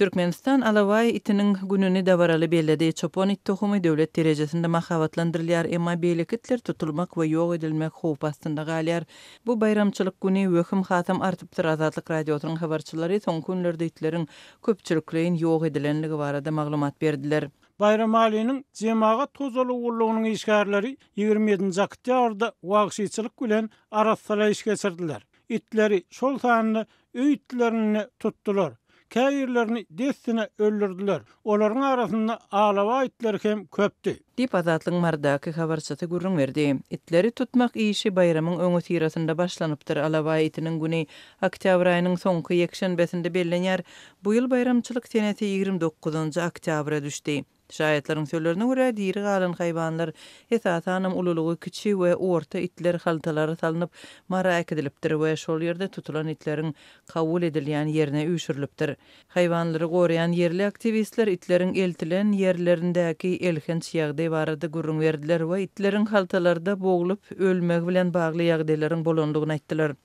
Türkmenistan alaway itinin gününi dabaraly belledi. Çopon it tohumy döwlet derejesinde mahawatlandyrylýar, emma beýlekitler tutulmak we ýok edilmek howp astynda galýar. Bu bayramçylyk güni wöküm hatam artypdyr. Azatlyk radiosynyň habarçylary soňky günlerde itleriň köpçülikleýin ýok edilenligi barada maglumat berdiler. Bayram alynyň jemaat tozaly urlugynyň işgärleri 27-nji oktýabrda wagşyçylyk bilen aratsala iş geçirdiler. İtleri şol sanyny öý itlerini tutdular. Käýirlerini destine öldürdüler. Olaryň arasynda alawa itler hem köpdi. Dip Azatlyň mardaky habarçysy gurrun berdi. İtleri tutmak işi bayramyň öňü tirasynda başlanypdyr. Alawa itiniň güni oktyabr aýynyň soňky ýekşenbesinde bellenýär. Bu ýyl bayramçylyk seneti 29-njy oktýabra düşdi. Şaýatlaryň sözlerine görä diri galan haýwanlar esasanam ululugy kiçi we orta itler haltalary salynıp marak edilipdir we şol ýerde tutulan itleriň kabul edilýän ýerine üýşürilipdir. Haýwanlary goraýan ýerli aktivistler itleriň eltilen ýerlerindäki elhenç ýagdaý barada gurrun berdiler we itleriň haltalarda boğulup ölmek bilen bagly ýagdaýlaryň bolandygyny aýtdylar.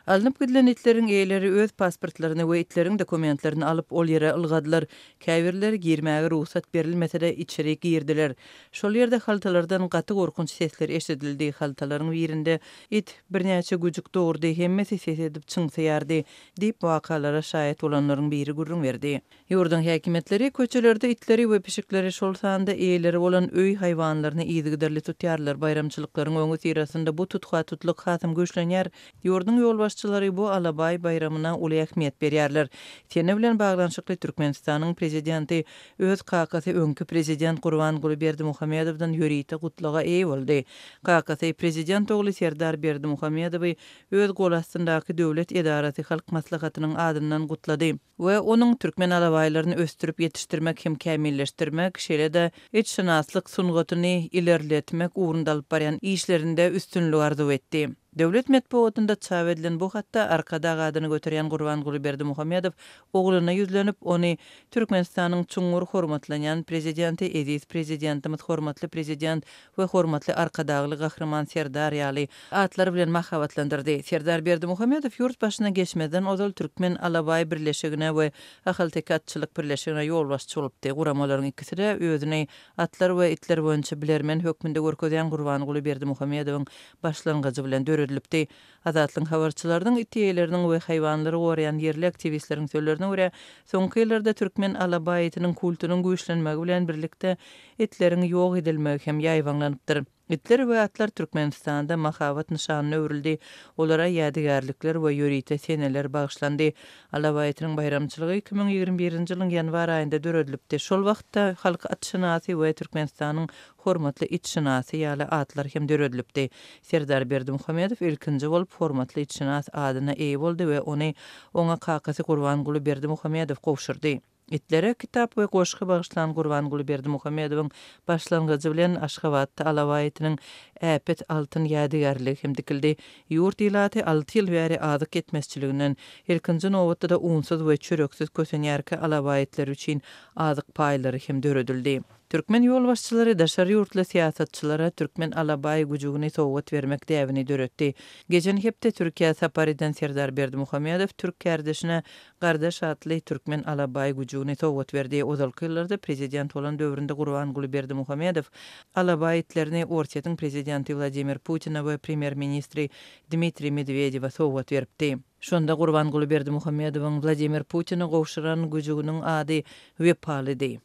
Alınıp gidilen itlerin eýleri öz pasportlaryny we itleriň dokumentlerini alıp ol ýere ylgadylar. Käbirler girmäge ruhsat berilmese-de içeri girdiler. Şol ýerde haltalardan gaty gorkunç sesler eşidildi. Haltalaryň birinde it birnäçe güjük dogurdy, hemmesi ses edip çyňsaýardy diýip wakalara şaýat bolanlaryň biri gurrun berdi. Ýurdun häkimetleri köçelerde itleri we pişikleri şol sanda eýleri bolan öý haýwanlaryny ýygyderli tutýarlar. Bayramçylyklaryň öňü tirasynda bu tutgatylyk hasam göçlenýär. Ýurdun ýolbaşçylary bu Alabay bayramyna uly ähmiýet berýärler. Tene bilen baglanşykly Türkmenistanyň prezidenti öz kakasy öňkü prezident Gurbanguly Berdimuhamedowdan ýörite gutlaga eý boldy. Kakasy prezident ogly Serdar Berdimuhamedowy öz gol astyndaky döwlet edarasy halk maslahatynyň adyndan gutlady we onuň türkmen alabaylaryny östürip ýetişdirmek hem kämilleşdirmek, şeýle-de etşenaslyk sungatyny ilerletmek ugrunda alyp barýan işlerinde üstünlük arzu etdi. Döwlet medeniýetinde çap edilen bu hatda arkada adyny göterýän Gurbanguly Berdimuhamedow ogluna ýüzlenip ony Türkmenistanyň çuňur hormatlanýan prezidenti, eziz prezidentimiz, hormatly prezident we hormatly arkadagly gahrman Serdar ýaly atlar bilen mahawatlandyrdy. Serdar Berdimuhamedow ýurt başyna geçmeden ozal türkmen alabay birleşigine we ahal tekatçylyk birleşigine ýolbaşçy bolupdy. Guramalaryň ikisi de özüni atlar we itler boýunça bilermen hökmünde görkezýän Gurbanguly Berdimuhamedowyň başlangıcı bilen döredilipdi. Azatlyň habarçylarynyň itiýeleriniň we haýwanlary goraýan ýerli aktivistleriň sözlerine görä, soňky ýyllarda türkmen alabay itiniň kulturynyň güýçlenmegi bilen birlikde itleriň ýok edilmegi hem ýaýwanlanypdyr. Itler we atlar Türkmenistanda mahawat nişanyna öwrildi. Olara ýadygarlyklar we ýörite seneler bagyşlandy. Alabay itiniň bayramçylygy 2021-nji ýylyň ýanwar aýynda döredilipdi. Şol wagtda halk atşynasy we Türkmenistanyň hormatly itşinasy ýaly atlar hem döredilipdi. Serdar Berdimuhamedow ilkinji bolup hormatly itşinas adyna eý boldy we ony oňa kakasy Gurbanguly Berdimuhamedow gowşurdy. İtlere kitap we goşky bagyşlan Gurbanguly Berdimuhamedowyň başlangıcı bilen Aşgabatda alaway itiniň äpet altyn ýadygarlygy hem dikildi. Ýurt ýylaty 6 ýyl bäri azyk etmezçiliginden ilkinji nowatda da unsyz we çöreksiz kösenýärki alaway itler üçin azyk paýlary hem döredildi. Türkmen ýolbaşçylary daşary ýurtly siýasatçylara türkmen alabay güjüni sowgat bermek däwini döretdi. Geçen hepde Türkiýe saparydan Serdar Berdimuhamedow türk kardeşine gardaş atly türkmen alabay güjüni sowgat berdi. Ozalky ýyllarda prezident bolan döwründe Gurbanguly Berdimuhamedow alabay itlerini Ortiýatyň prezidenti Vladimir Putin we premier ministri Dmitri Medvedew sowgat berdi. Şonda Gurbanguly Berdimuhamedowyň Vladimir Putini gowşuran güjüniň ady Wepalydy.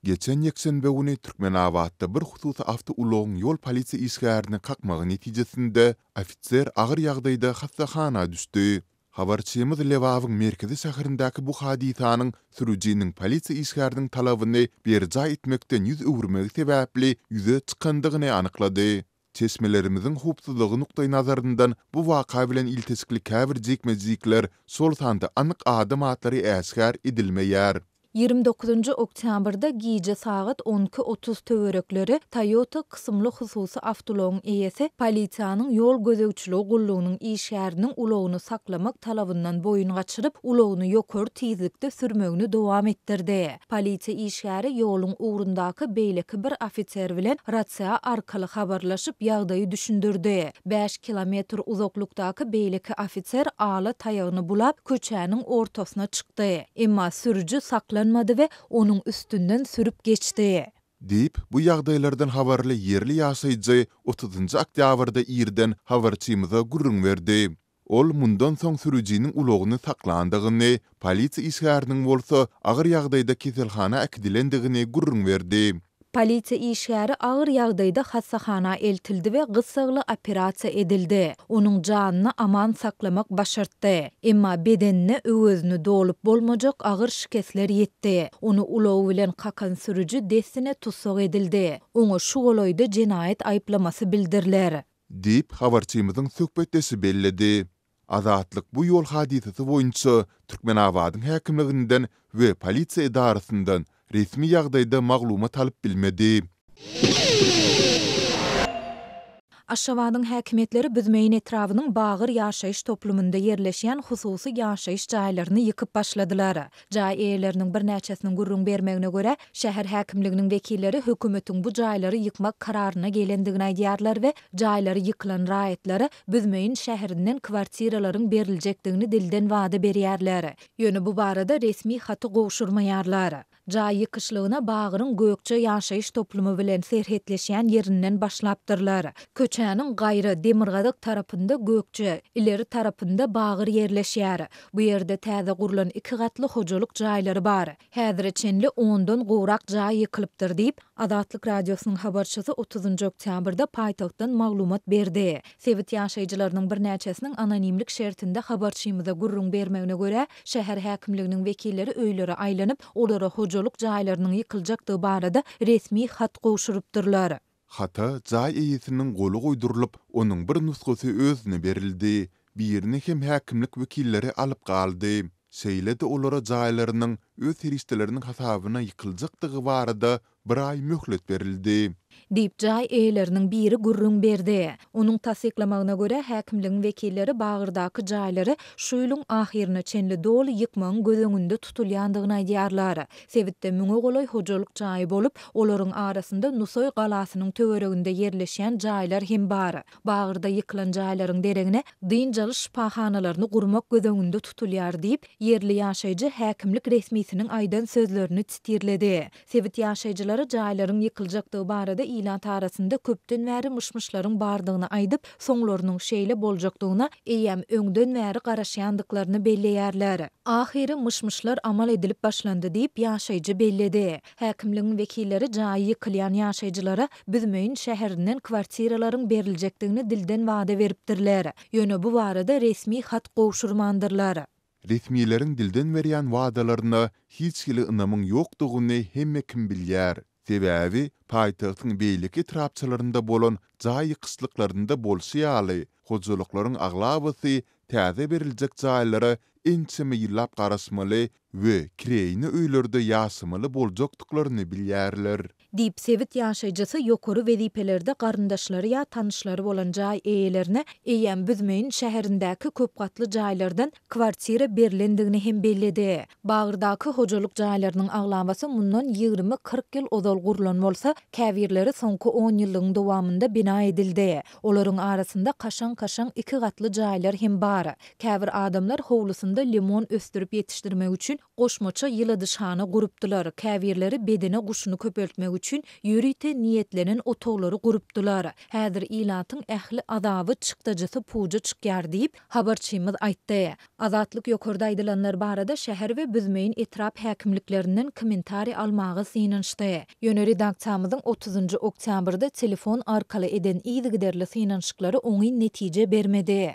Geçen ýekşenbe güni Türkmenabatda bir hususy awtoulogyň ýol polisiýa işgärini kakmagy netijesinde ofitser agyr ýagdaýda hastahana düşdi. Habarçymyz Lewawyň merkezi şäherindäki bu hadisanyň sürüjiniň polisiýa işgäriniň talabyny berja etmekden ýüz öwürmegi sebäpli ýüze çykandygyny anyklady. Çeşmelerimizin hupsuzluğu nuktayı nazarından bu vaka bilen iltesikli käbir jekmejikler sol sanda anyk adam atlary äşgär edilmeýär. 29 oktyabrda giýje saat 12:30 töwerekleri Toyota kysymly hususy awtologyň eýesi polisiýanyň ýol gözegçiligi gullugynyň işgäriniň ulogyny saklamak talabyndan boyun gaçyryp, ulogyny ýokary tizlikde sürmegini dowam etdirdi. Polisiýa işgäri ýoluň ugrundaky beýleki bir ofitser bilen rasiýa arkaly habarlaşyp ýagdaýy düşündirdi. 5 kilometr uzaklykdaky beýleki ofitser ala taýagyny bulap köçäniň ortasyna çykdy. Emma sürücü saklanmadı ve onun üstünden sürüp geçti. Deyip, bu ýagdaýlardan habarly yerli ýaşaýjy 30 oktýabrda ýerden habarçymyza gurrun berdi. Ol mundan soň sürüjiniň ulogyny saklandygyny, polisiýa işgäriniň bolsa agyr ýagdaýda keselhana äkidilendigini gurrun berdi. Polisiýa işgäri agyr ýagdaýda hassahana eltildi we gysagly operasiýa edildi. Onuň janyny aman saklamak başartdy. Emma bedenine öwözüni dolup bolmajak agyr şikesler ýetdi. Onu ulogy bilen kakan sürüjü desine tutsak edildi. Oňa şu golaýda jenaýet aýplamasy bildiriler. Deyip, habarçymyzyň söhbetdesi belledi. Azatlyk bu ýol hadisesi boýunça Türkmenabadyň häkimliginden we polisiýa idarasyndan resmi ýagdaýda maglumat alyp bilmedi. Aşgabatyň häkimetleri Büzmeýin etrawynyň Bagyr ýaşaýyş toplumynda ýerleşýän hususy ýaşaýyş jaýlaryny ýykyp başladylar. Jaý eýleriniň bir näçesiniň gurrun bermegine görä, şäher häkimliginiň wekilleri hökümetiň bu jaýlary ýykmak kararyna gelendigini aýdýarlar we jaýlary ýykylan raýatlary Büzmeýin şäherinden kwartiralaryň beriljekdigini dilden wada berýärler. Ýöne bu barada resmi haty gowşurmaýarlar. Jaý ýykyşlygyna Bagyryň Gökçe ýaşaýyş toplumy bilen serhetleşýän ýerinden başlapdyrlar. Köçäniň gaýry Demirgazyk tarapynda Gökçe, ileri tarapynda Bagyr ýerleşýär. Bu ýerde täze gurulan 2 gatly hojalyk jaýlary bar. Häzir çenli 10-dan gowrak jaý ýykylypdyr diýip Azatlyk radiosynyň habarçysy 30 oktyabrda paýtagtdan maglumat berdi. Sewit ýaşaýjylarynyň bir näçesiniň anonimlik şertinde habarçymyza gurrun bermegine görä, şäher häkimliginiň wekilleri öýlere aýlanyp, olara hojalyk jaýlarynyň ýykyljakdygy barada resmi hat gowşurypdyrlar. Hata jaý eýesiniň goly goýdurylyp, onuň bir nusgasy özüne berildi. Birini hem häkimlik wekilleri alyp galdy. Şeýle-de olara jaýlarynyň öz heristeleriniň hasabyna ýykyljakdygy barada bir ay möhlet berildi. Diýip jaý eýleriniň biri gurrun berdi. Onuň tasdiklamagyna görä häkimligiň wekilleri Bagyrdaky jaýlary şu ýylyň ahyryna çenli doly ýykmagyň gözüňünde tutulýandygyny aýdýarlar. Sewitde müňe golaý hojalyk jaý bolup, olaryň arasynda Nusoy galasynyň töwereginde ýerleşýän jaýlar hem bar. Bagyrda ýykylan jaýlaryň deregine dyn jaly şipahanalaryny gurmak gözüňünde tutulýar diýip yerli ýaşaýjy häkimlik resmisiniň aýdan sözlerini titirledi. Sewit ýaşaýjylary jaýlaryň ýykyljakdygy barada ilan tarasında köpden bäri mışmışlaryň bardygyny aýdyp, soňlarynyň şeýle boljakdygyna eýem öňden bäri garaşýandyklaryny belleýärler. Ahyry mışmışlar amal edilip başlandy diýip ýaşaýjy belledi. Häkimligiň wekilleri jaý ýykylýan ýaşaýjylara Büzmeýin şäherinden kwartiralaryň beriljekdigini dilden wada beripdirler. Ýöne bu barada resmi hat gowşurmandyrlar. Resmiýetiň dilden berýän wadalaryna hiç kili ynamyň ýokdugyny hemme kim bilýär. Sebäbi paýtagtyň beýleki etrapçylarynda bolan jaý ýykyslyklaryndə bolşýaly, hojalyklaryň aglabysy täze beriljek jaýlara ençeme ýyllap garaşmaly we kireýini öýlerde ýaşamaly boljakdyklaryny bilýärler. Diýip sewit ýaşaýjysy ýokary wezipelerde garyndaşlary ýa tanışlary bolan jaý eýelerine eýem Büzmeýin şäherindäki köp gatly jaýlardan kwartira berilendigini hem belledi. Bagyrdaky hojalyk jaýlarynyň aglabasy mundan 20-40 ýyl ozal gurulan bolsa, käbirleri soňky 10 ýyllygyň dowamynda bina edildi. Olaryň arasynda kaşan-kaşan 2 gatly jaýlar hem bar. Käbir adamlar howlusynda limon östürip ýetişdirmek üçin goşmaça ýyladyşhana gurupdylar. Käbirleri bedene guşuny köpeltmek üçin ýürite niýetlenen otoglary gurupdylar. Häzir ilatyň ähli adaby çykdyjysy puja çykýar diýip habarçymyz aýtdy. Azatlyk ýokarda aýdylanlar barada şäher we Büzmeýin etrap häkimliklerinden kommentari almagy synançdy. Ýöne redaksiyamyzyň 30 oktyabrda telefon arkaly eden ýygy derli synançyklary oňy netije bermedi.